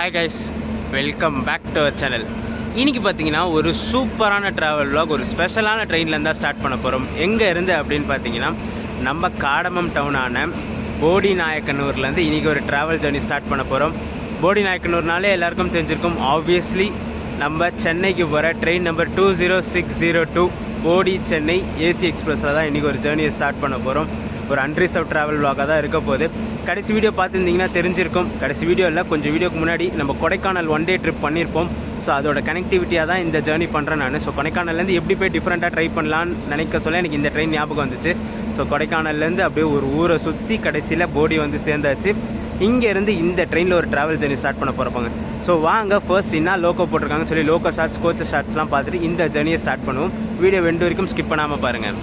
Hi guys, welcome back to our channel. இன்றைக்கி பார்த்தீங்கன்னா ஒரு சூப்பரான ட்ராவல் vlog, ஒரு ஸ்பெஷலான ட்ரெயின்லேருந்து தான் ஸ்டார்ட் பண்ண போகிறோம். எங்கே இருந்து அப்படின்னு பார்த்தீங்கன்னா நம்ம காடமம் டவுனான போடி நாயக்கனூர்லேருந்து இன்றைக்கி ஒரு ட்ராவல் ஜர்னி ஸ்டார்ட் பண்ண போகிறோம். போடி நாயக்கனூர்னாலே எல்லாருக்கும் தெரிஞ்சிருக்கும். ஆப்வியஸ்லி நம்ம சென்னைக்கு போகிற ட்ரெயின் நம்பர் 20602 போடி சென்னை ஏசி எக்ஸ்பிரஸில் தான் இன்றைக்கி ஒரு ஜேர்னியை ஸ்டார்ட் பண்ண போகிறோம். ஒரு அன்ரிசர்வ் ட்ராவல் vlog தான் இருக்க போகுது. கடைசி வீடியோ பார்த்துருந்தீங்கன்னா தெரிஞ்சிருக்கும். கடைசி வீடியோ இல்லை, கொஞ்சம் வீடியோக்கு முன்னாடி நம்ம கொடைக்கானல் 1 day ட்ரிப் பண்ணியிருப்போம். ஸோ அதோட கனெக்டிவிட்டியாக தான் இந்த ஜேர்னி பண்ணுறேன் நான். ஸோ கொடைக்கானல்லேருந்து எப்படி போய் டிஃப்ரெண்ட்டாக ட்ரை பண்ணலான்னு நினைக்க சொல்ல எனக்கு இந்த ட்ரெயின் ஞாபகம் வந்துச்சு. ஸோ கொடைக்கானல்லேருந்து அப்படியே ஒரு ஊரை சுற்றி கடைசியில் போடி வந்து சேர்ந்தாச்சு. இங்கேருந்து இந்த ட்ரெயினில் ஒரு ட்ராவல் ஜர்னி ஸ்டார்ட் பண்ண போகிறப்பாங்க. ஸோ வாங்க ஃபர்ஸ்ட் என்ன லோக்கோ போட்டிருக்காங்கன்னு சொல்லி லோக்கோ ஷார்ட்ஸ், கோச்சர் ஷார்ட்ஸ்லாம் பார்த்துட்டு இந்த ஜர்னியை ஸ்டார்ட் பண்ணுவோம். வீடியோ வெண்டு வரைக்கும் ஸ்கிப் பண்ணாமல் பாருங்கள்.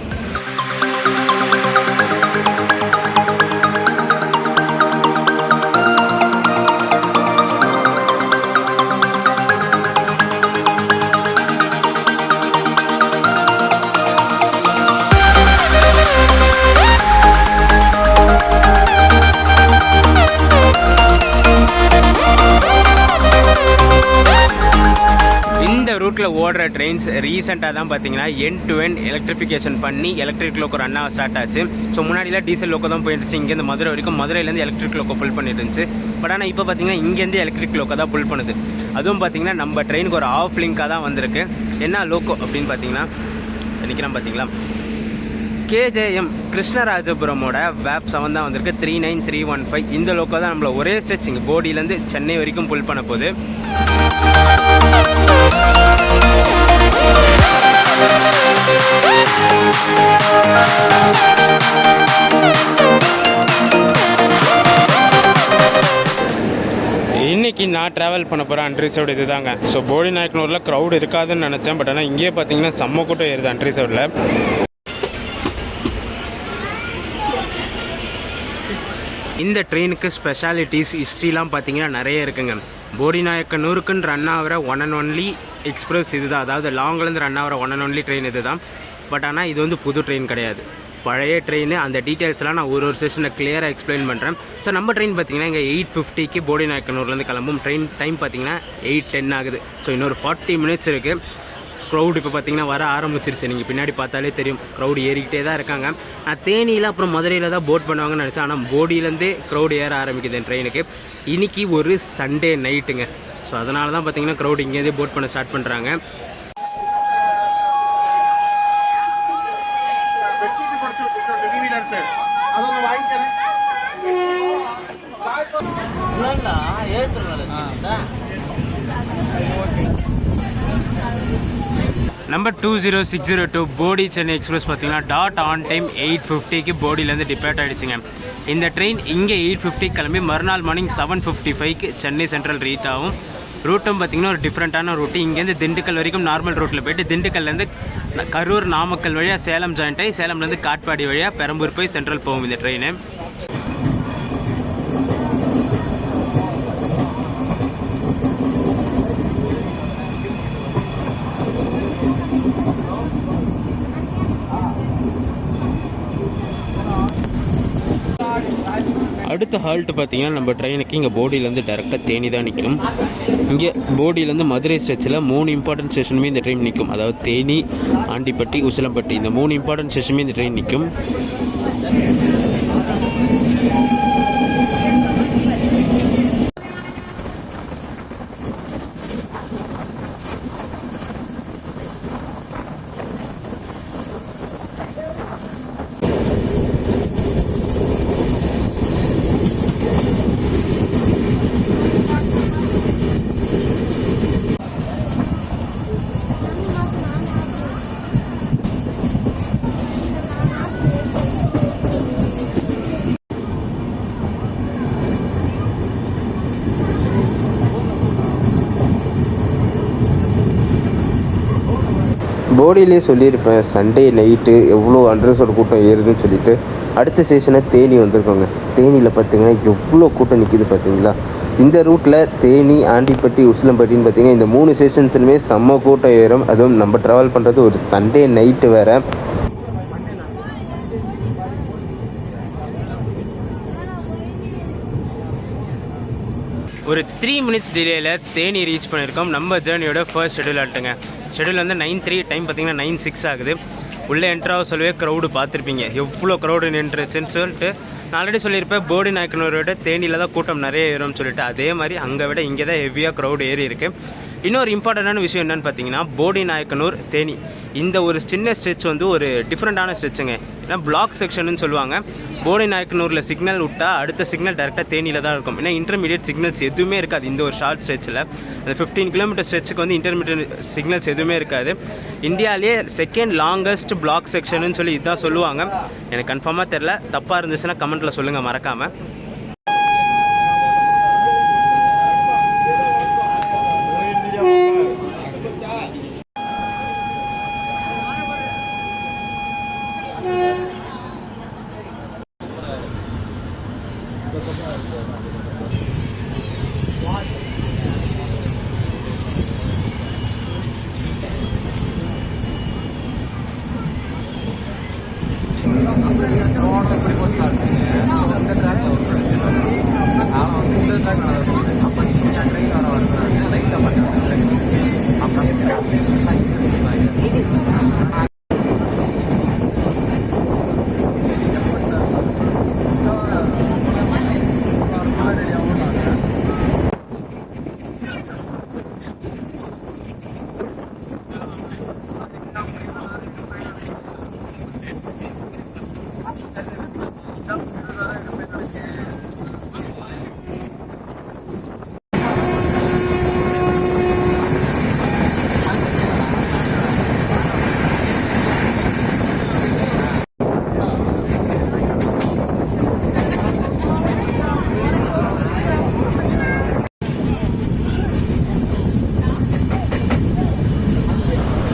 ரூட்டில் ஓடுற ட்ரெயின்ஸ் ரீசெண்டாக தான் பார்த்தீங்கன்னா எண்ட் டு எண்ட் எலக்ட்ரிஃபிகேஷன் பண்ணி எலக்ட்ரிக் லோக்கோ ரன் ஆக ஸ்டார்ட் ஆச்சு. ஸோ முன்னாடிலாம் டீசல் லோக்கோ தான் போயிட்டுருச்சு. இங்கேருந்து மதுரை வரைக்கும், மதுரையிலேருந்து எலக்ட்ரிக் லோக்கோ புல் பண்ணிட்டு இருந்துச்சு. பட் ஆனால் இப்போ பார்த்தீங்கன்னா இங்கேருந்து எலக்ட்ரிக் லோக்கோ தான் புல் பண்ணுது. அதுவும் பார்த்தீங்கன்னா நம்ம ட்ரெயினுக்கு ஒரு ஆஃப் லிங்காக தான் வந்திருக்கு. என்ன லோக்கோ அப்படின்னு பார்த்தீங்கன்னா நினைக்கிறேன் பார்த்தீங்களா, KJM கிருஷ்ணராஜபுரமோட வேப் 7 தான் வந்திருக்கு. 39315 இந்த லோக்கோ தான் நம்மள ஒரே ஸ்ட்ரெச் இங்கே போடியிலேருந்து சென்னை வரைக்கும் புல் பண்ண போகுது. இன்றைக்கி நான் ட்ராவல் பண்ண போகிற அன்ரிசர்வ்டு இது தாங்க. ஸோ போடி நாயக்கனூரில் க்ரௌட் இருக்காதுன்னு நினச்சேன். பட் ஆனால் இங்கேயே பார்த்தீங்கன்னா செம்ம கூட்டம் ஏறுது அன்ரிசர்வ்டில். இந்த ட்ரெயினுக்கு ஸ்பெஷாலிட்டிஸ், ஹிஸ்ட்ரிலாம் பார்த்தீங்கன்னா நிறைய இருக்குங்க. போடி நாயக்கனூருக்குன்னு ரன் ஆகிற ஒன் அண்ட் ஒன்லி எக்ஸ்பிரஸ் இது தான். அதாவது லாங்லேருந்து ரன் ஆகிற ஒன் அண்ட் ஒன்லி ட்ரெயின் இது தான். பட் ஆனால் இது வந்து புது ட்ரெயின் கிடையாது, பழைய ட்ரெயின். அந்த டீட்டெயில்ஸ்லாம் நான் ஒரு செஷனில் கிளியராக எக்ஸ்பிளைன் பண்ணுறேன். ஸோ நம்ம ட்ரெயின் பார்த்தீங்கன்னா இங்கே 8:50க்கு போடி நாயக்கனூர்லேருந்து கிளம்பும். ட்ரெயின் டைம் பார்த்தீங்கன்னா 8:10 ஆகுது. ஸோ இன்னொரு 40 minutes இருக்குது. க்ரௌட் இப்போ பார்த்தீங்கன்னா வர ஆரம்பிச்சிருச்சு. நீங்கள் பின்னாடி பார்த்தாலே தெரியும், க்ரௌடு ஏறிக்கிட்டே தான் இருக்காங்க. நான் தேனியில் அப்புறம் மதுரையில் தான் போட் பண்ணுவாங்கன்னு நினச்சேன். ஆனால் போடியிலேருந்தே க்ரௌடு ஏற ஆரம்பிக்குது என் ட்ரெயினுக்கு. இன்றைக்கி ஒரு சண்டே நைட்டுங்க. ஸோ அதனால தான் பார்த்தீங்கன்னா க்ரௌடு இங்கேருந்தே போட் பண்ண ஸ்டார்ட் பண்ணுறாங்க. நம்பர் 20602 போடி சென்னை எக்ஸ்பிரஸ் பார்த்தீங்கன்னா டாட் ஆன் டைம் 8:50க்கு போடியிலேருந்து டிபார்ட் ஆகிடுச்சுங்க. இந்த ட்ரெயின் இங்கே 8:50 கிளம்பி மறுநாள் மார்னிங் 7:55க்கு சென்னை சென்ட்ரல் ரீச் ஆகும். ரூட்டும் பார்த்திங்கன்னா ஒரு டிஃப்ரெண்ட்டான ரூட்டு. இங்கேருந்து திண்டுக்கல் வரைக்கும் நார்மல் ரூட்டில் போய்ட்டு திண்டுக்கல்லேருந்து கரூர், நாமக்கல் வழியாக சேலம் ஜாயிண்ட் ஆகி சேலம்லேருந்து காட்பாடி வழியாக பெரம்பூர் போய் சென்ட்ரல் போகும் இந்த ட்ரெயின். அடுத்த ஹால்ட்டு பார்த்தீங்கன்னா நம்ம ட்ரெயினுக்கு இங்கே போடியிலேருந்து டேரெக்டாக தேனி தான் நிற்கும். இங்கே போடியிலேருந்து மதுரை ஸ்டேஷனில் 3 இம்பார்ட்டன்ட் ஸ்டேஷனுமே இந்த ட்ரெயின் நிற்கும். அதாவது தேனி, ஆண்டிப்பட்டி, உசிலம்பட்டி, இந்த 3 இம்பார்ட்டன்ட் ஸ்டேஷனுமே இந்த ட்ரெயின் நிற்கும். போடியிலே சொல்லியிருப்பேன் சண்டே நைட்டு எவ்வளோ அன்ரிசர்வ்டு கூட்டம் ஏறுதுன்னு சொல்லிட்டு. அடுத்த ஸ்டேஷனாக தேனி வந்திருக்கோங்க. தேனியில் பார்த்தீங்கன்னா எவ்வளோ கூட்டம் நிற்கிது பார்த்தீங்களா. இந்த ரூட்டில் தேனி, ஆண்டிப்பட்டி, உசிலம்பட்டின்னு பார்த்தீங்கன்னா இந்த 3 ஸ்டேஷன்ஸுமே செம்ம கூட்டம் ஏறும். அதுவும் நம்ம ட்ராவல் பண்ணுறது ஒரு சண்டே நைட்டு வேறு. ஒரு 3 மினிட்ஸ் டிலேயில் தேனி ரீச் பண்ணியிருக்கோம். நம்ம ஜேர்னியோட ஃபர்ஸ்ட் ஷெடியூல் ஆட்டுங்க. ஷெடியூல் வந்து 9:03, டைம் பார்த்தீங்கன்னா 9:06 ஆகுது. உள்ளே என்ட்ராக சொல்லவே க்ரௌடு பார்த்துருப்பீங்க, எவ்வளோ க்ரௌடு நின்றுச்சுன்னு சொல்லிட்டு. நான் ஆல்ரெடி சொல்லியிருப்பேன், போடி நாயக்கனூரோட தேனியில் தான் கூட்டம் நிறைய ஏறும்னு சொல்லிட்டு. அதே மாதிரி அங்கே விட இங்கே தான் ஹெவியாக க்ரௌடு ஏறி இருக்குது. இன்னொரு இம்பார்ட்டண்டான விஷயம் என்னென்னு பார்த்தீங்கன்னா, போடி நாயக்கனூர் தேனி இந்த ஒரு சின்ன ஸ்ட்ரெச் வந்து ஒரு டிஃப்ரெண்ட்டான ஸ்ட்ரெச்சுங்க. ஏன்னா பிளாக் செக்ஷன்னு சொல்லுவாங்க. போடி நாயக்கனூரில் சிக்னல் விட்டால் அடுத்த சிக்னல் டேரெக்டாக தேனியில் தான் இருக்கும். ஏன்னா இன்டர்மீடியட் சிக்னல்ஸ் எதுவுமே இருக்காது இந்த ஒரு ஷார்ட் ஸ்ட்ரெச்சில். அந்த 15 கிலோமீட்டர் ஸ்ட்ரெச்சுக்கு வந்து இன்டர்மீடியட் சிக்னல்ஸ் எதுவுமே இருக்காது. இந்தியாவிலே செகண்ட் லாங்கஸ்ட் பிளாக் செக்ஷன்னு சொல்லி இதுதான் சொல்லுவாங்க. எனக்கு கன்ஃபார்மாக தெரில, தப்பாக இருந்துச்சுன்னா கமெண்ட்டில் சொல்லுங்கள் மறக்காமல்.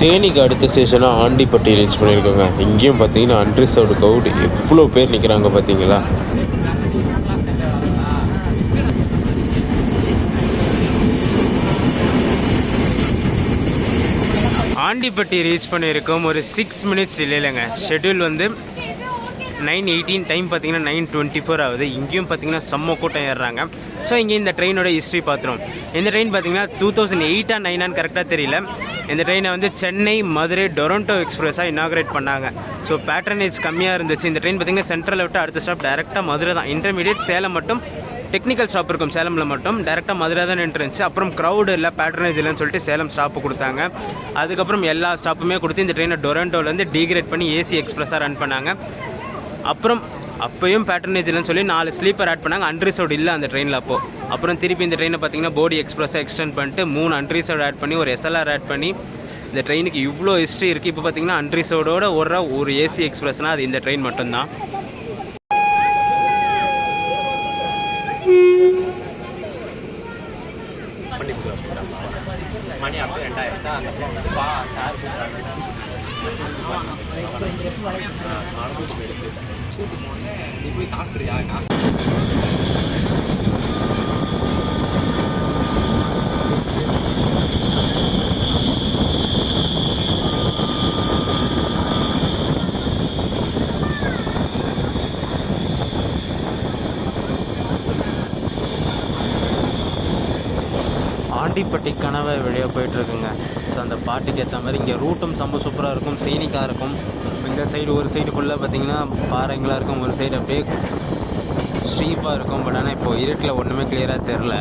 தேனிக்கு அடுத்த ஸ்டேஷனாக ஆண்டிப்பட்டி ரீச் பண்ணியிருக்கோங்க. இங்கேயும் பார்த்தீங்கன்னா அன்ரிசர்வ்டு க்ரௌட் எவ்வளோ பேர் நிற்கிறாங்க பார்த்தீங்களா. ஆண்டிப்பட்டி ரீச் பண்ணியிருக்கோம் ஒரு 6 மினிட்ஸ் டிலேலங்க. ஷெட்யூல் வந்து 9:18, டைம் பார்த்தீங்கன்னா 9:24 ஆகுது. இங்கேயும் பார்த்தீங்கன்னா செம்ம கூட்டம் ஏறுறாங்க. ஸோ இங்கே இந்த ட்ரெயினோட ஹிஸ்ட்ரி பார்த்துரும். இந்த ட்ரெயின் பார்த்தீங்கன்னா 2008 9 கரெக்டாக தெரியல. இந்த ட்ரெயினை வந்து சென்னை, மதுரை, டொரண்டோ எக்ஸ்பிரஸாக இனாக்ரேட் பண்ணாங்க. ஸோ பேட்டர்னேஜ் கம்மியாக இருந்துச்சு. இந்த ட்ரெயின் பார்த்தீங்கன்னா சென்ட்ரலில் விட்டு அடுத்த ஸ்டாப் டேரெக்டாக மதுரை தான். இன்டர்மீடியட் சேலம் மட்டும் டெக்னிக்கல் ஸ்டாப் இருக்கும். சேலமில் மட்டும் டேரெக்டாக மதுரை தான் நின்றுருந்துச்சு. அப்புறம் க்ரௌடு இல்லை, பேட்டர்னேஜ் இல்லைன்னு சொல்லிட்டு சேலம் ஸ்டாப்பு கொடுத்தாங்க. அதுக்கப்புறம் எல்லா ஸ்டாப்புமே கொடுத்து இந்த ட்ரெயினை டொரண்டோலேருந்து டீக்ரேட் பண்ணி ஏசி எக்ஸ்பிரஸாக ரன் பண்ணாங்க. அப்புறம் அப்போயும் பேட்டர்னேஜ் இல்லைன்னு சொல்லி 4 ஸ்லீப்பர் ஆட் பண்ணாங்க. அன்ரிசர்வ்டு இல்லை அந்த ட்ரெயினில் அப்போது. அப்புறம் திருப்பி இந்த ட்ரெயினை பார்த்தீங்கன்னா போடி எக்ஸ்பிரஸாக எக்ஸ்டெண்ட் பண்ணிட்டு 3 அன்ரிசர்வ்டு ஆட் பண்ணி ஒரு எஸ்எல்ஆர் ஆட் பண்ணி இந்த ட்ரெயினுக்கு இவ்வளோ ஹிஸ்ட்ரி இருக்குது. இப்போ பார்த்தீங்கன்னா அன்ரிசர்வ்டோட ஒரு ஏசி எக்ஸ்பிரஸ்னால் அது இந்த ட்ரெயின் மட்டும்தான். மணி அப்படியே 2000 அந்த சார் போய் சாப்பிட்றியா? ஆண்டிப்பட்டி கனவை வெளியே போயிட்டுருக்குங்க. ஸோ அந்த பாட்டுக்கு ஏற்ற மாதிரி இங்கே ரூட்டும் செம்ம சூப்பராக இருக்கும், சீனிக்காக இருக்கும். இந்த சைடு ஒரு சைடு ஃபுல்லாக பார்த்திங்கன்னா பாறைங்களாக இருக்கும், ஒரு சைடு அப்படியே ஸ்ட்ரீப்பாக இருக்கும். பட் ஆனால் இப்போது இருட்டில் ஒன்றுமே கிளியராக தெரில.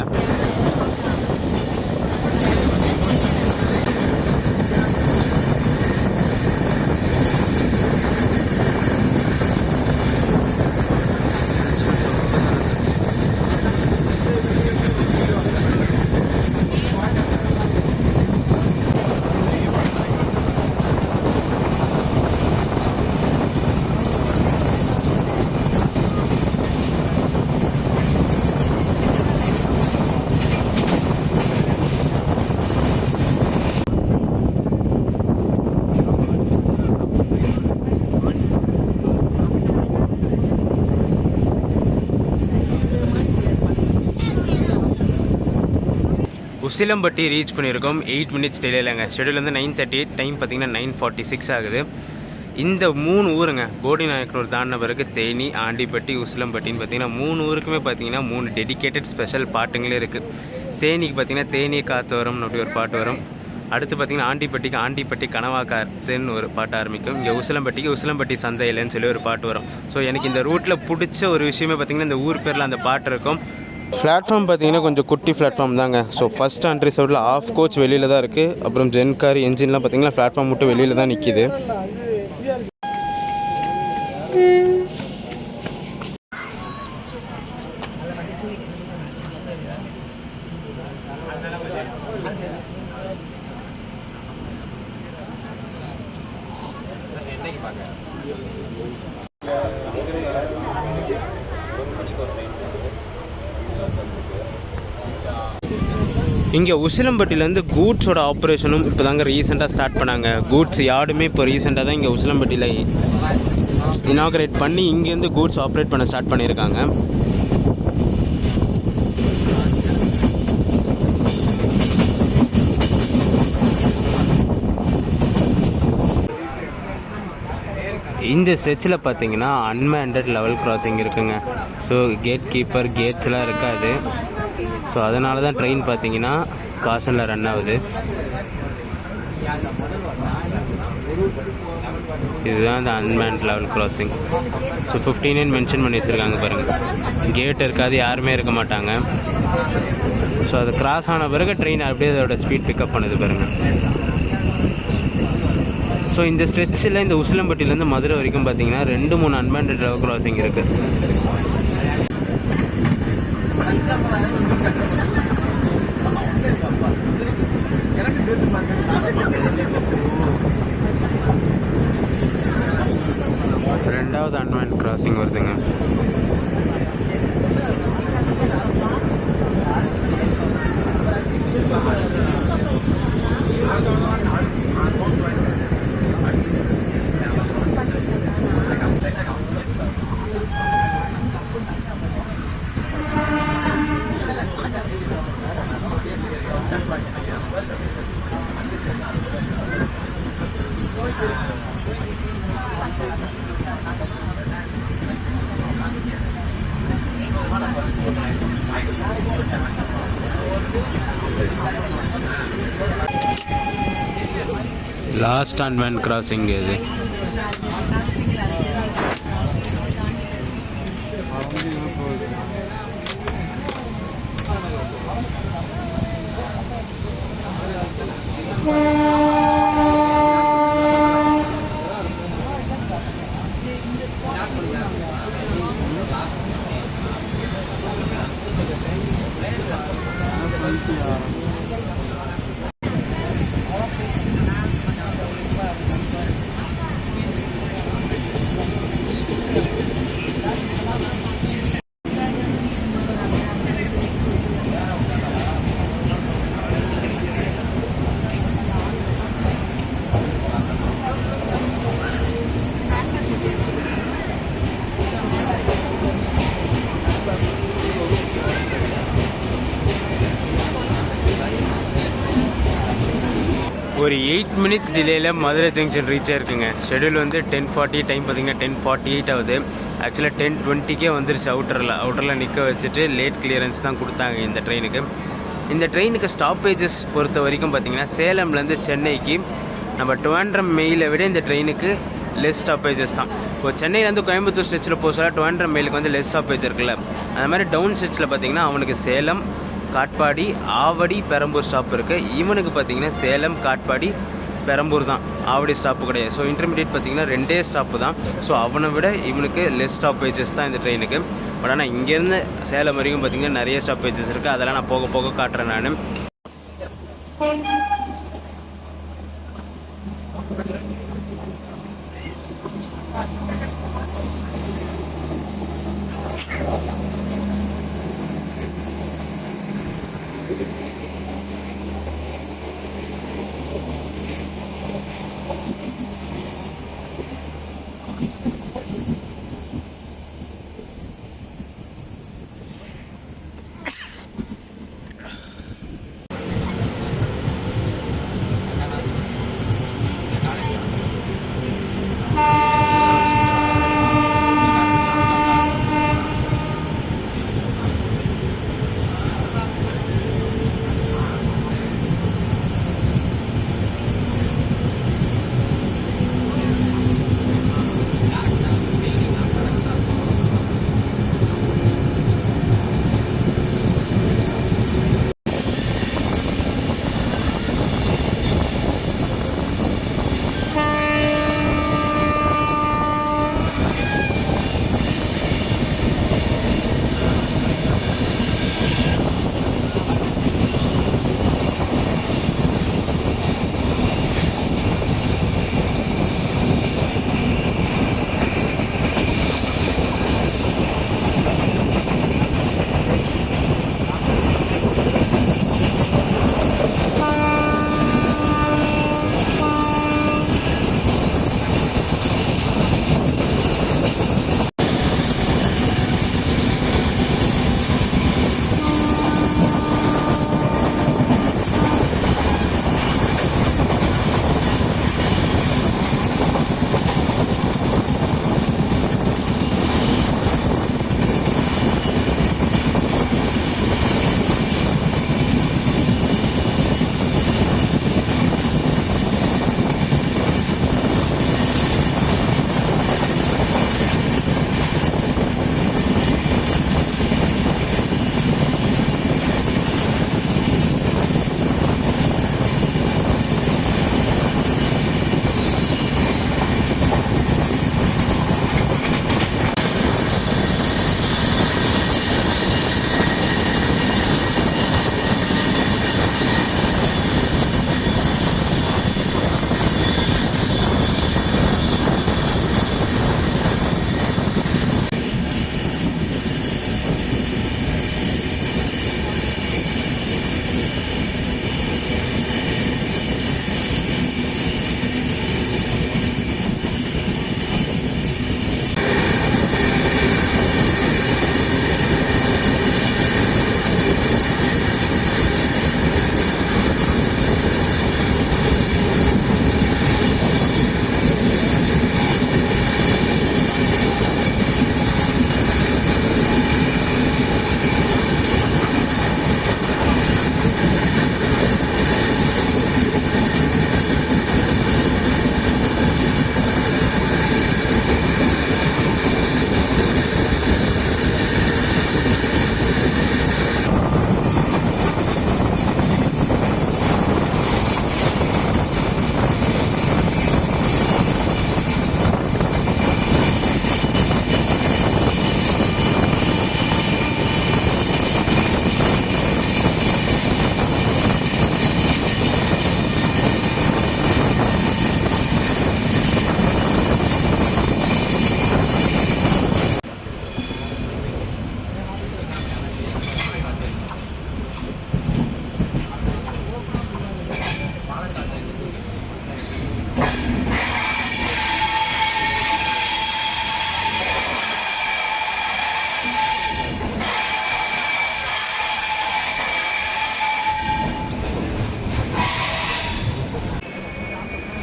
உசிலம்பட்டி ரீச் பண்ணியிருக்கோம் 8 மினிட்ஸ் டிலேலங்க. ஷெடியூல் வந்து 9:38, டைம் பார்த்திங்கன்னா 9:46 ஆகுது. இந்த 3 ஊருங்க, போடி நாயக்கனூர் தாண்டின பிறகு தேனி, ஆண்டிப்பட்டி, உசிலம்பட்டின்னு பார்த்தீங்கன்னா 3 ஊருக்குமே பார்த்தீங்கன்னா 3 டெடிக்கேட்டட் ஸ்பெஷல் பாட்டுங்களே இருக்குது. தேனிக்கு பார்த்தீங்கன்னா தேனி காத்து வரும்னு அப்படி ஒரு பாட்டு வரும். அடுத்து பார்த்தீங்கன்னா ஆண்டிப்பட்டிக்கு ஆண்டிப்பட்டி கனவா காத்துன்னு ஒரு பாட்டு ஆரம்பிக்கும். இங்கே உசிலம்பட்டிக்கு உசிலம்பட்டி சந்தையிலன்னு சொல்லி ஒரு பாட்டு வரும். ஸோ எனக்கு இந்த ரூட்டில் பிடிச்ச ஒரு விஷயமே பார்த்தீங்கன்னா இந்த ஊர் பேரில் அந்த பாட்டு இருக்கும். பிளாட்ஃபார்ம் பார்த்தீங்கன்னா கொஞ்சம் குட்டி பிளாட்ஃபார்ம் தாங்க. ஸோ ஃபஸ்ட் அண்ட் சைடில் ஆஃப் கோச் வெளியில் தான் இருக்குது. அப்புறம் ஜென் கார் என்ஜின்லாம் பார்த்தீங்கன்னா பிளாட்ஃபார்ம் மட்டும் வெளியில் தான் நிற்கிது. இங்கே உசிலம்பட்டியிலேருந்து கூட்ஸோட ஆப்ரேஷனும் இப்போ தாங்க ரீசெண்டாக ஸ்டார்ட் பண்ணாங்க. கூட்ஸ் யார்டுமே இப்போ ரீசெண்டாக தான் இங்கே உசிலம்பட்டியில் இனாகரேட் பண்ணி இங்கேருந்து கூட்ஸ் ஆப்ரேட் பண்ண ஸ்டார்ட் பண்ணியிருக்காங்க. இந்த ஸ்ட்ரெச்சில் பார்த்தீங்கன்னா அன்மேண்டட் லெவல் கிராசிங் இருக்குங்க. ஸோ கேட் கீப்பர் கேட்ஸ்லாம் இருக்காது. ஸோ அதனால தான் ட்ரெயின் பார்த்தீங்கன்னா காஷனில் ரன் ஆகுது. இதுதான் இந்த unmanned level crossing. So 15 mention பண்ணி வச்சுருக்காங்க பாருங்கள். கேட் இருக்காது, யாருமே இருக்க மாட்டாங்க. ஸோ அது கிராஸ் ஆன பிறகு ட்ரெயின் அப்படியே அதோட ஸ்பீட் பிக்கப் பண்ணுது பாருங்கள். ஸோ இந்த ஸ்ட்ரெச்சில் இந்த உசிலம்பட்டியிலேருந்து மதுரை வரைக்கும் பார்த்தீங்கன்னா 2-3 அன்மேண்டட் லெவல் கிராசிங் இருக்குது. ரெண்டாவது அன்மேண்ட் கிராசிங் வருதுங்க. லாஸ்ட் அன்மேண்ட் கிராசிங் இது. ஒரு 8 மினிட்ஸ் டிலேயில் மதுரை ஜங்ஷன் ரீச் ஆயிருக்குங்க. ஷெடியூல் வந்து 10:40, டைம் பார்த்தீங்கன்னா 10:48 ஆகுது. ஆக்சுவலாக 10:20க்கே வந்துருச்சு. அவுட்டரில் நிற்க வச்சுட்டு லேட் கிளியரன்ஸ் தான் கொடுத்தாங்க இந்த ட்ரெயினுக்கு. இந்த ட்ரெயினுக்கு ஸ்டாப்பேஜஸ் பொறுத்த வரைக்கும் பார்த்தீங்கன்னா சேலம்லேருந்து சென்னைக்கு நம்ம ட்ரிவாண்ட்ரம் மெயிலை விட இந்த ட்ரெயினுக்கு லெஸ் ஸ்டாப்பேஜஸ் தான். இப்போ சென்னையிலேருந்து கோயம்புத்தூர் ஸ்ட்ரெச்சில் போக சொல்ல ட்ரிவாண்ட்ரம் மெயிலுக்கு வந்து லெஸ் ஸ்டாப்பேஜ் இருக்குல்ல, அந்த மாதிரி டவுன் ஸ்ட்ரெச்சில் பார்த்தீங்கன்னா அவனுக்கு சேலம், காட்பாடி, ஆவடி, பெரம்பூர் ஸ்டாப் இருக்குது. இவனுக்கு பார்த்தீங்கன்னா சேலம், காட்பாடி, பெரம்பூர் தான், ஆவடி ஸ்டாப்பு கிடையாது. ஸோ இன்டர்மீடியட் பார்த்தீங்கன்னா 2 ஸ்டாப்பு தான். ஸோ அவனை விட இவனுக்கு லெஸ் ஸ்டாப்பேஜஸ் தான் இந்த ட்ரெயினுக்கு. பட் ஆனால் இங்கேருந்து சேலம் வரைக்கும் பார்த்தீங்கன்னா நிறைய ஸ்டாப்பேஜஸ் இருக்குது. அதெல்லாம் நான் போக போக காட்டுறேன் நான்.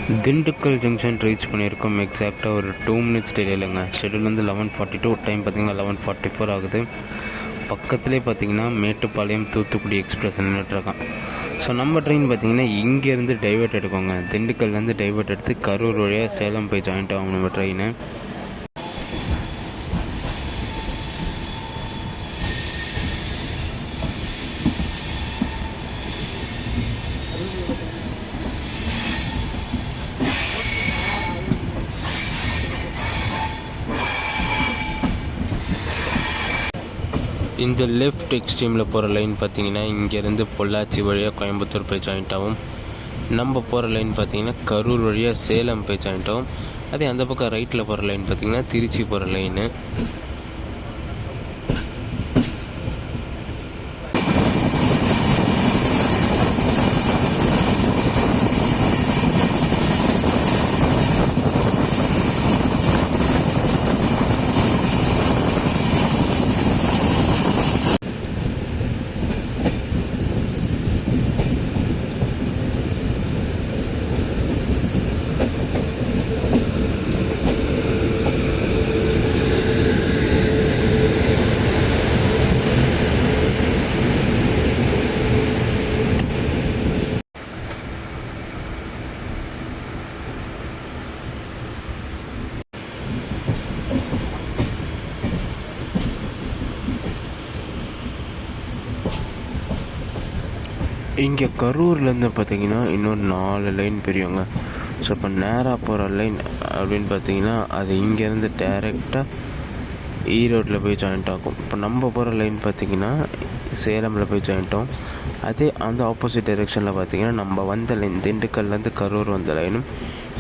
திண்டுக்கல் ஜங்ஷன் ரீச் பண்ணியிருக்கோம். எக்ஸாக்டாக ஒரு 2 மினிட்ஸ் டிலேலங்க. ஷெட்யூல் வந்து 11:42, டைம் பார்த்திங்கன்னா 11:44 ஆகுது. பக்கத்துலேயே பார்த்திங்கன்னா மேட்டுப்பாளையம் தூத்துக்குடி எக்ஸ்பிரஸ் நின்றுட்டுருக்கான். ஸோ நம்ம ட்ரெயின் பார்த்திங்கன்னா இங்கேருந்து டைவர்ட் எடுக்கோங்க. திண்டுக்கல்லேருந்து டைவர்ட் எடுத்து கரூர் வழியாக சேலம் போய் ஜாயிண்ட் ஆகும் நம்ம ட்ரெயின். இந்த லெஃப்ட் எக்ஸ்ட்ரீமில் போகிற லைன் பார்த்திங்கன்னா இங்கேருந்து பொள்ளாச்சி வழியாக கோயம்புத்தூர் போய் ஜாயிண்ட் ஆகும். நம்ம போகிற லைன் பார்த்திங்கன்னா கரூர் வழியாக சேலம் போய் ஜாயிண்ட் ஆகும். அதே அந்த பக்கம் ரைட்டில் போகிற லைன் பார்த்திங்கன்னா திருச்சி போகிற லைனு. இங்கே கரூர்லேருந்து பார்த்திங்கன்னா இன்னும் 4 லைன் பிரியுங்க. ஸோ இப்போ நேராக போகிற லைன் அப்படின்னு பார்த்திங்கன்னா அது இங்கேருந்து டேரெக்டாக ஈரோட்டில் போய் ஜாயிண்ட் ஆகும். இப்போ நம்ம போகிற லைன் பார்த்திங்கன்னா சேலமில் போய் ஜாயிண்ட் ஆகும். அதே அந்த ஆப்போசிட் டைரெக்ஷனில் பார்த்திங்கன்னா நம்ம வந்த லைன் திண்டுக்கல்லேருந்து கரூர் வந்த லைனும்,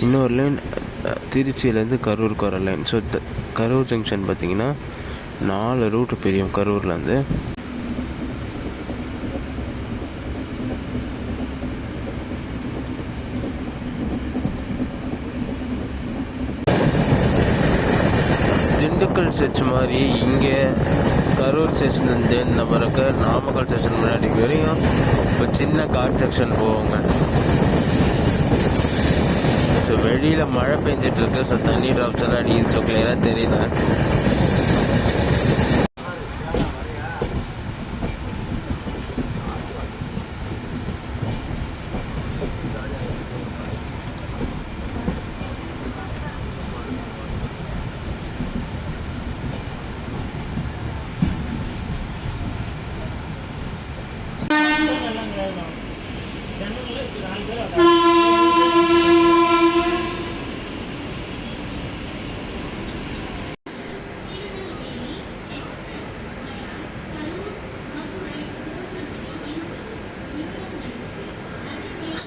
இன்னொரு லைன் திருச்சியிலேருந்து கரூருக்கு வர லைன். ஸோ கரூர் ஜங்ஷன் பார்த்திங்கன்னா 4 ரூட்டு பிரியும் கரூர்லேருந்து. திண்டுக்கல் ஸ்டேஷ் மாதிரி இங்கே கரூர் ஸ்டேஷன்லேருந்து நம்மளுக்கு நாமக்கல் ஸ்டேஷன் முன்னாடி வரையும் இப்போ சின்ன கார் செக்ஷன் போவோங்க. ஸோ வெளியில் மழை பெஞ்சிட்ருக்கு. ஸோ தண்ணி ட்ராப்ஸ் எல்லாம் அடிக்குது. ஸோ கிளியராக தெரியுது.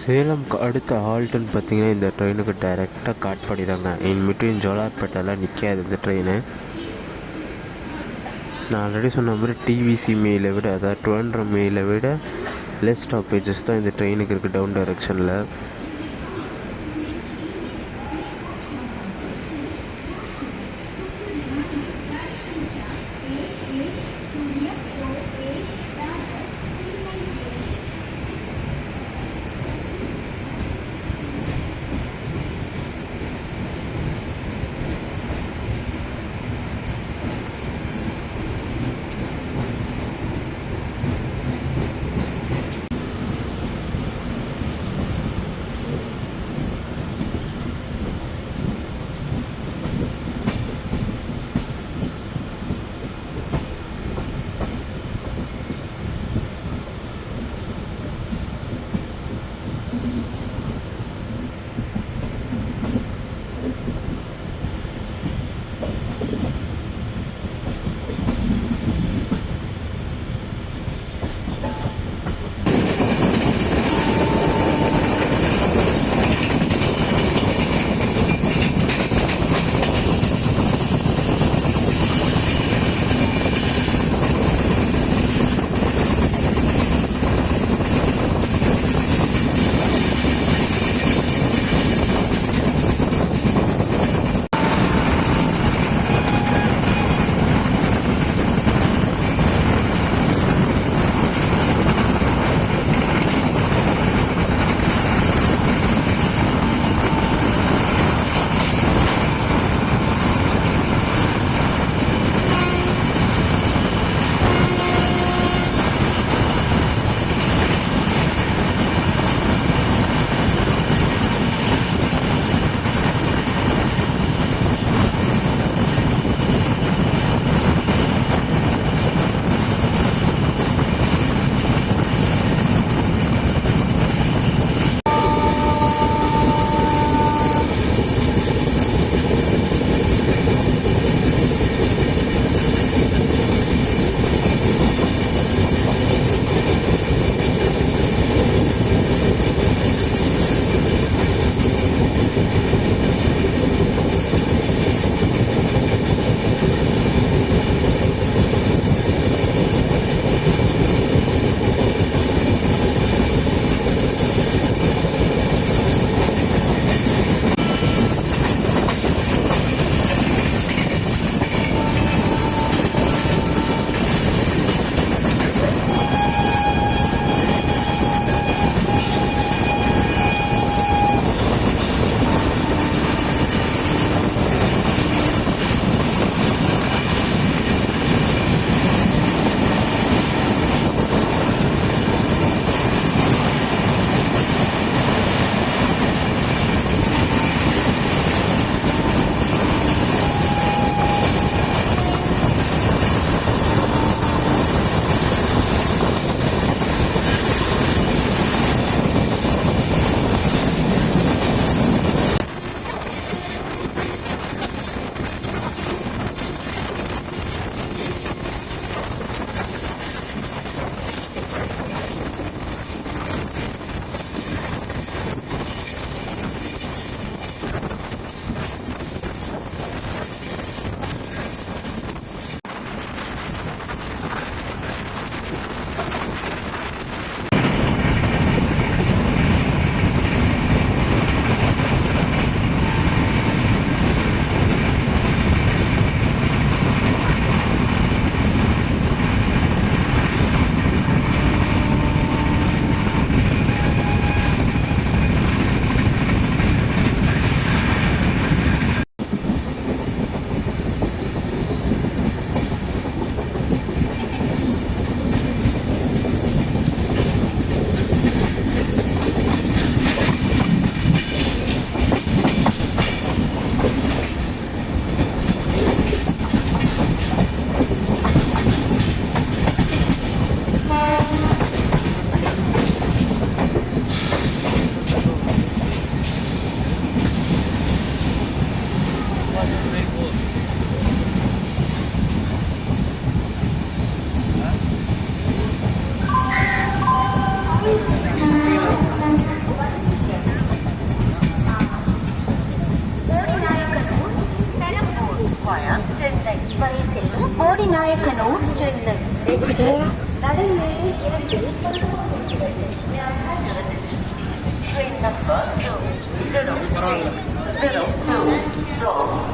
சேலம்க்கு அடுத்த ஹால்ட்டுன்னு பார்த்தீங்கன்னா இந்த ட்ரெயினுக்கு டைரெக்டாக காட்பாடி தாங்க. இன் பிட்வீன் ஜோலார்பேட்டெல்லாம் நிற்காது இந்த ட்ரெயின். நான் ஆல்ரெடி சொன்ன மாதிரி டிவிசி மெயிலை விட, அதாவது 200 மெயிலை விட லெஸ் ஸ்டாப்பேஜஸ் தான் இந்த ட்ரெயினுக்கு இருக்குது டவுன் டைரெக்ஷனில்.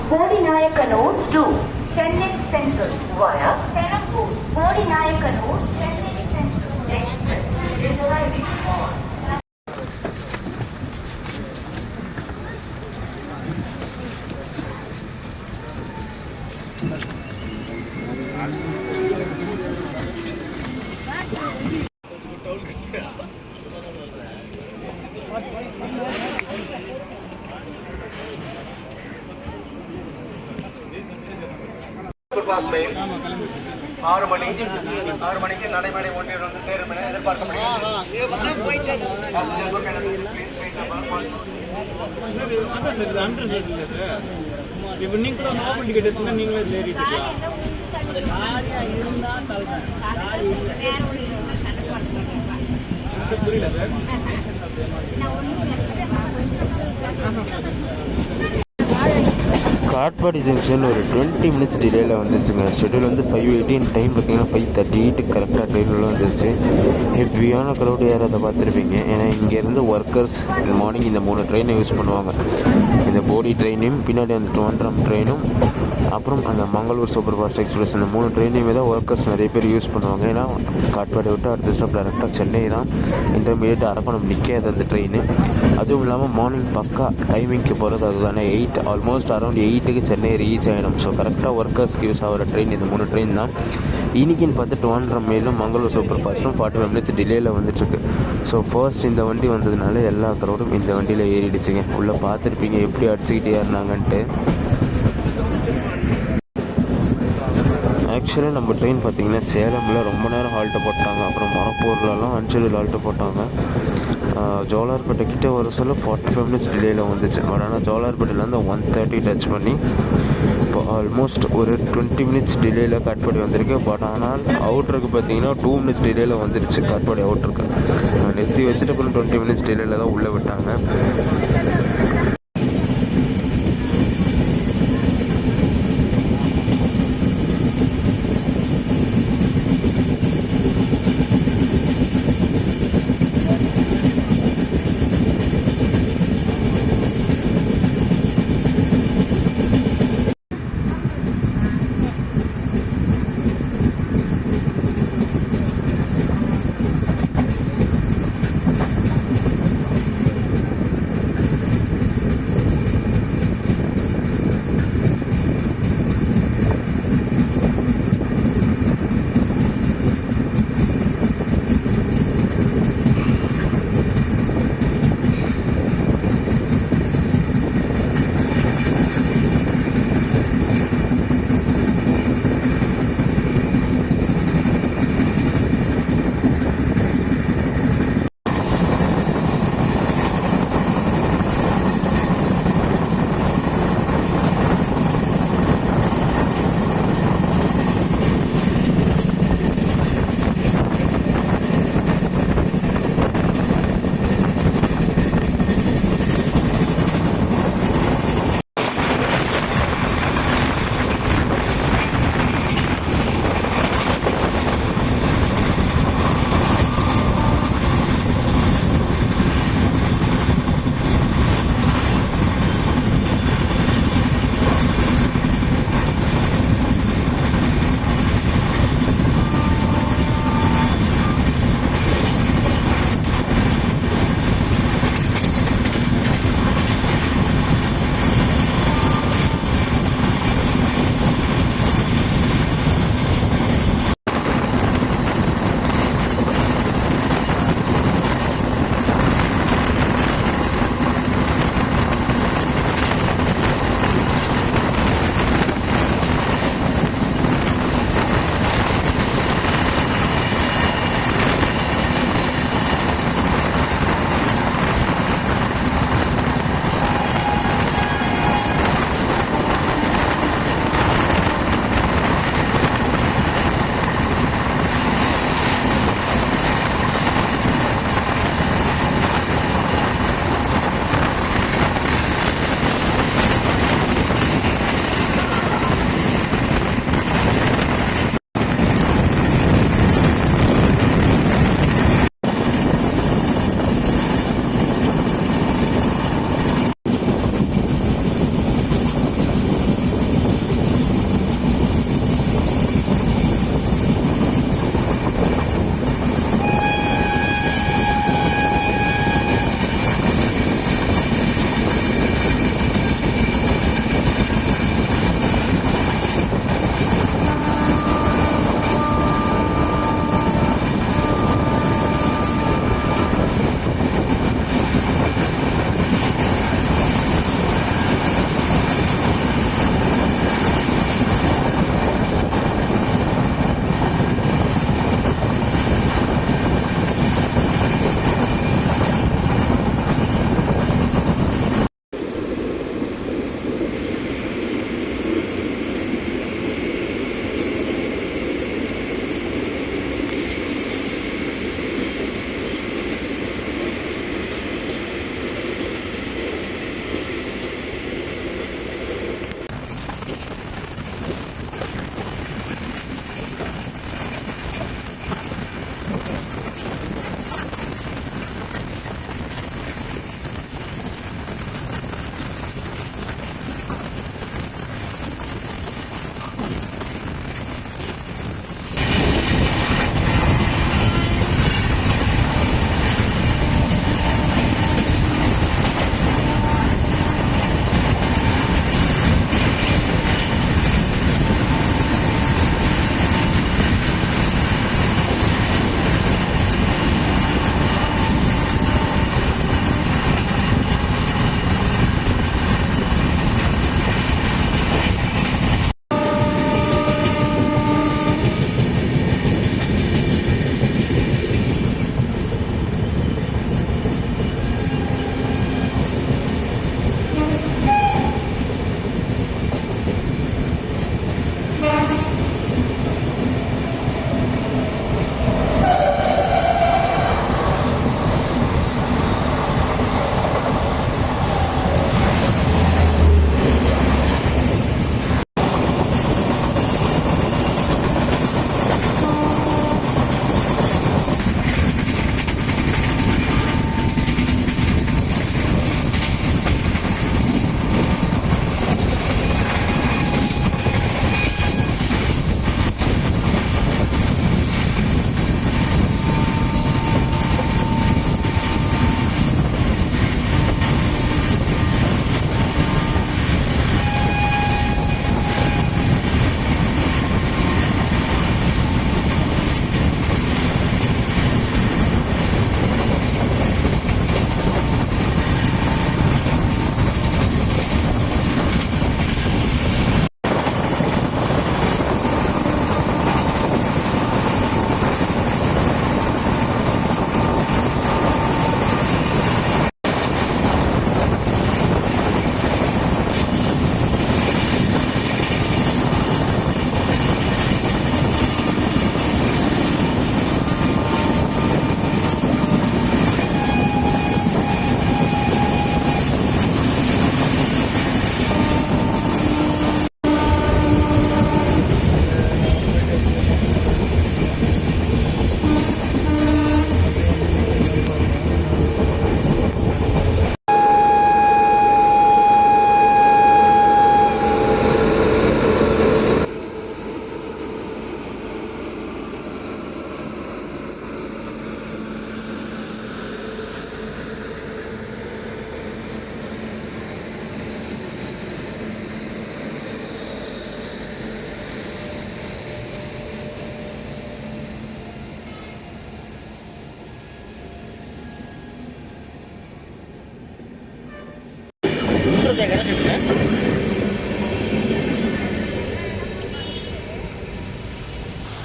Bodinayakanu 2, Chennai Central via Perambur. Bodinayakanu, Chennai Central Express is arriving on. ஆறு மணிக்கு நடைமேடை ஒன்றியம் வந்து சேரும் என இப்போ நீங்க நார்மல் டிக்கெட் எடுத்தா நீங்களே ஏறிட்டுக்கலாம். புரியல சார். காட்பாடி ஜங்ஷன் ஒரு 20 மினிட்ஸ் டிலேயில் வந்துருச்சுங்க. ஷெட்யூல் வந்து 5:18, டைம் பார்த்தீங்கன்னா 5:38 கரெக்டாக ட்ரெயினில் வந்துருச்சு. ஹெவியான க்ரௌடு ஏறதை பார்த்துருப்பீங்க. ஏன்னா இங்கேருந்து ஒர்க்கர்ஸ் மார்னிங் இந்த 3 ட்ரெயினை யூஸ் பண்ணுவாங்க. இந்த போடி ட்ரெயினையும் பின்னாடி அந்த ட்ரிவாண்ட்ரம் ட்ரெயினும் அப்புறம் அந்த மங்களூர் சூப்பர் ஃபாஸ்ட் எக்ஸ்பிரஸ் இந்த 3 ட்ரெயினையுமே தான் ஒர்க்கர்ஸ் நிறைய பேர் யூஸ் பண்ணுவாங்க. ஏன்னா காட்பாடி விட்டு அடுத்த ஸ்டாப் டேரெக்டாக சென்னை தான். இன்டர்மீடியட் அரக்கோணம் நிற்காது அந்த ட்ரெயின். அதுவும் இல்லாமல் மார்னிங் பக்கா டைமிங்க்கு போகிறது அதுதானே. ஆல்மோஸ்ட் அரௌண்ட் 8க்கு சென்னை ரீச் ஆகிடும். ஸோ கரெக்டாக ஒர்க்கர்ஸ்க்கு யூஸ் ஆகிற ட்ரெயின் இந்த 3 ட்ரெயின் தான். இன்றைக்கின்னு பார்த்து ட்ரிவாண்ட்ரம் மேலும் மங்களூர் சூப்பர் ஃபாஸ்ட்டும் 45 மினிட்ஸ் டிலேயில் வந்துட்டுருக்கு. ஸோ ஃபர்ஸ்ட் இந்த வண்டி வந்ததுனால எல்லா க்ரௌடும் இந்த வண்டியில் ஏறிடுச்சுங்க. உள்ளே பார்த்துருப்பீங்க எப்படி அடிச்சுக்கிட்டு ஏறினாங்கன்ட்டு. ஆக்சுவலாக நம்ம ட்ரெயின் பார்த்திங்கன்னா சேலமில் ரொம்ப நேரம் ஹால்ட்டை போட்டாங்க. அப்புறம் மொரப்பூர்லலாம் அஞ்சலில் ஹால்ட்டை போட்டாங்க. ஜோலார்பேட்டை கிட்டே வர சொல்ல 45 மினிட்ஸ் டிலேயில் வந்துச்சு. பட் ஆனால் ஜோலார்பேட்டையிலேருந்து 1:30 டச் பண்ணி இப்போ ஆல்மோஸ்ட் ஒரு 20 மினிட்ஸ் டிலேயில் காட்பாடி வந்திருக்கு. பட் ஆனால் அவுட்ருக்கு பார்த்தீங்கன்னா 2 மினிட்ஸ் டிலேயில் வந்துருச்சு. காட்பாடி அவுட்ருக்கு நிறுத்தி வச்சுட்டு அப்புறம் 20 மினிட்ஸ் டிலேயில் தான் உள்ளே விட்டாங்க.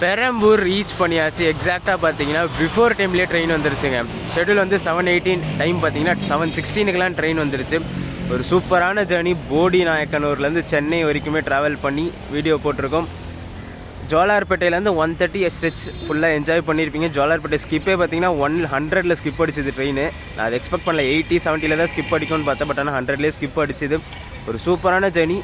பெரம்பூர் ரீச் பண்ணியாச்சு. எக்ஸாக்டாக பார்த்தீங்கன்னா பிஃபோர் டைம்லேயே ட்ரெயின் வந்துருச்சுங்க. ஷெட்யூல் வந்து 7:18, டைம் பார்த்தீங்கன்னா 7:16க்கெலாம் ட்ரெயின் வந்துருச்சு. ஒரு சூப்பரான ஜேர்னி. போடி நாயக்கனூர்லேருந்து சென்னை வரைக்குமே ட்ராவல் பண்ணி வீடியோ போட்டிருக்கோம். ஜோலார்பேட்டையிலேருந்து 130 எஸ்ஹெச் ஃபுல்லாக என்ஜாய் பண்ணியிருப்பீங்க. ஜோலார்பேட்டை ஸ்கிப்பே பார்த்தீங்கன்னா 100ல் ஸ்கிப் அடிச்சது ட்ரெயின். நான் அதை எக்ஸ்பெக்ட் பண்ணல, 80, 70ல் தான் ஸ்கிப் அடிக்கும்னு பார்த்தேன். பட் ஆனால் 100லேயே ஸ்கிப் அடிச்சது. ஒரு சூப்பரான ஜேர்னி.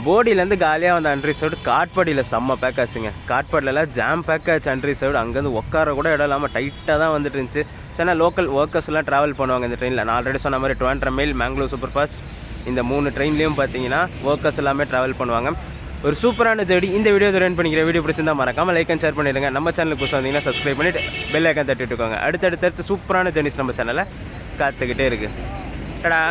போடியிலேருந்து காலியாக வந்த அன்ரிசர்வ்டு. காட்பாடியில் செம்ம பேக்காச்சுங்க. காட்பாடிலலாம் ஜாம் பேக்காச்சு அன்ரிசர்வ்டு. அங்கேருந்து உட்கார கூட இடம் இல்லாமல் டைட்டாக தான் வந்துட்டு இருந்துச்சு. ஏன்னா லோக்கல் ஒர்க்கர்ஸ்லாம் ட்ராவல் பண்ணுவாங்க இந்த ட்ரெயினில். நான் ஆல்ரெடி சொன்ன மாதிரி 200 மைல், மேங்களூர் சூப்பர் ஃபாஸ்ட், இந்த 3 ட்ரெயின்லேயும் பார்த்தீங்கன்னா ஒர்க்கர்ஸ் எல்லாமே ட்ராவல் பண்ணுவாங்க. ஒரு சூப்பரான ஜேர்னி. இந்த வீடியோ ரன் பண்ணிக்கிற வீடியோ பிடிச்சிருந்தா மறக்காம லைக் அண்ட் ஷேர் பண்ணிடுங்க. நம்ம சேனலுக்கு புதுசாக வந்தீங்கன்னா சப்ஸ்கிரைப் பண்ணிட்டு பெல் ஐக்கான் தட்டிட்டு இருக்கோங்க. அடுத்தடுத்து சூப்பரான ஜேர்னிஸ் நம்ம சேனலில் காத்துக்கிட்டே இருக்குது. டடா.